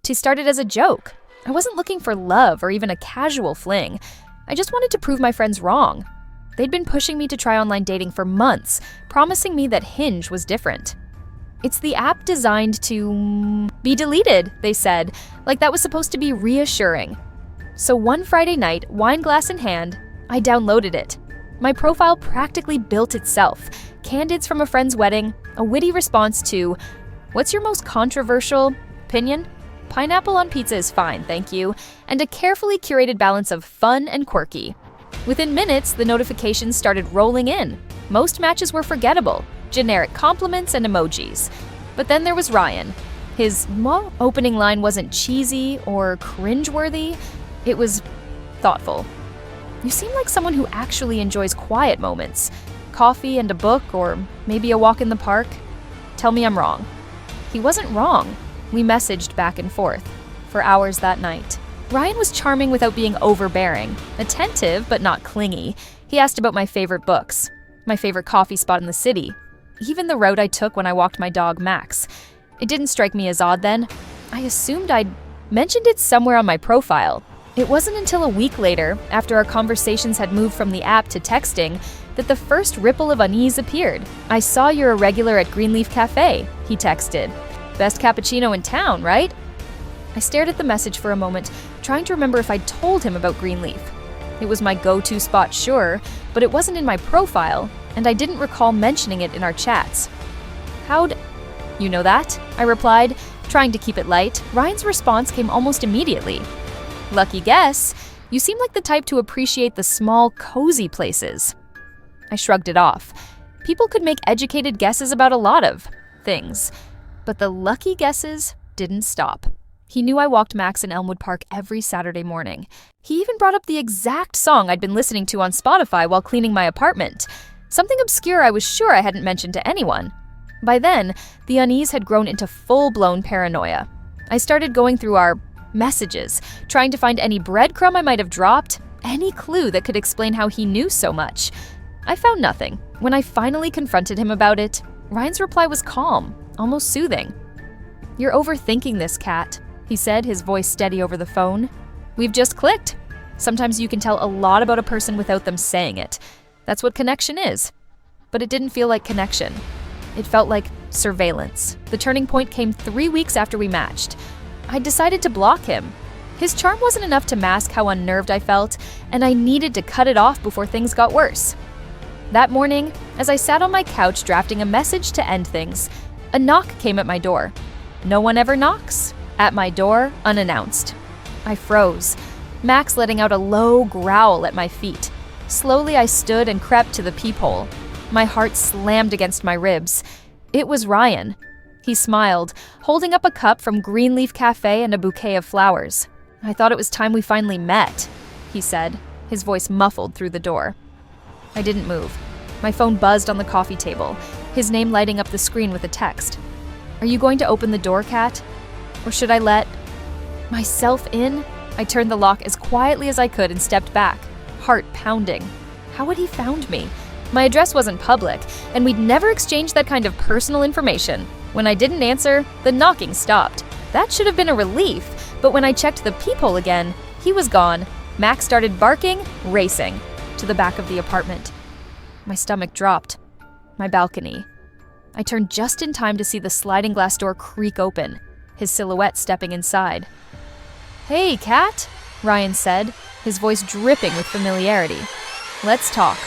to start it as a joke. I wasn't looking for love or even a casual fling. I just wanted to prove my friends wrong. They'd been pushing me to try online dating for months, promising me that Hinge was different. It's the app designed to be deleted, they said, like that was supposed to be reassuring. So one Friday night, wine glass in hand, I downloaded it. My profile practically built itself. Candids from a friend's wedding, a witty response to, "What's your most controversial opinion? Pineapple on pizza is fine, thank you," and a carefully curated balance of fun and quirky. Within minutes, the notifications started rolling in. Most matches were forgettable, generic compliments and emojis. But then there was Ryan. His opening line wasn't cheesy or cringeworthy, it was thoughtful. "You seem like someone who actually enjoys quiet moments. Coffee and a book, or maybe a walk in the park. Tell me I'm wrong." He wasn't wrong. We messaged back and forth for hours that night. Ryan was charming without being overbearing, attentive but not clingy. He asked about my favorite books, my favorite coffee spot in the city, even the route I took when I walked my dog Max. It didn't strike me as odd then. I assumed I'd mentioned it somewhere on my profile. It wasn't until a week later, after our conversations had moved from the app to texting, that the first ripple of unease appeared. "I saw you're a regular at Greenleaf Cafe," he texted. "Best cappuccino in town, right?" I stared at the message for a moment, trying to remember if I'd told him about Greenleaf. It was my go-to spot, sure, but it wasn't in my profile, and I didn't recall mentioning it in our chats. "How'd you know that?" I replied, trying to keep it light. Ryan's response came almost immediately. "Lucky guess. You seem like the type to appreciate the small, cozy places." I shrugged it off. People could make educated guesses about a lot of things, but the lucky guesses didn't stop. He knew I walked Max in Elmwood Park every Saturday morning. He even brought up the exact song I'd been listening to on Spotify while cleaning my apartment. Something obscure I was sure I hadn't mentioned to anyone. By then, the unease had grown into full-blown paranoia. I started going through our messages, trying to find any breadcrumb I might have dropped, any clue that could explain how he knew so much. I found nothing. When I finally confronted him about it, Ryan's reply was calm, almost soothing. "You're overthinking this, Kat," he said, his voice steady over the phone. "We've just clicked. Sometimes you can tell a lot about a person without them saying it. That's what connection is." But it didn't feel like connection. It felt like surveillance. The turning point came 3 weeks after we matched. I decided to block him. His charm wasn't enough to mask how unnerved I felt, and I needed to cut it off before things got worse. That morning, as I sat on my couch drafting a message to end things, a knock came at my door. No one ever knocks. At my door, unannounced. I froze, Max letting out a low growl at my feet. Slowly I stood and crept to the peephole. My heart slammed against my ribs. It was Ryan. He smiled, holding up a cup from Greenleaf Cafe and a bouquet of flowers. "I thought it was time we finally met," he said, his voice muffled through the door. I didn't move. My phone buzzed on the coffee table, his name lighting up the screen with a text. "Are you going to open the door, Kat? Or should I let myself in?" I turned the lock as quietly as I could and stepped back, heart pounding. How had he found me? My address wasn't public, and we'd never exchanged that kind of personal information. When I didn't answer, the knocking stopped. That should have been a relief, but when I checked the peephole again, he was gone. Max started barking, racing, to the back of the apartment. My stomach dropped. My balcony. I turned just in time to see the sliding glass door creak open, his silhouette stepping inside. "Hey, Kat," Ryan said, his voice dripping with familiarity. "Let's talk."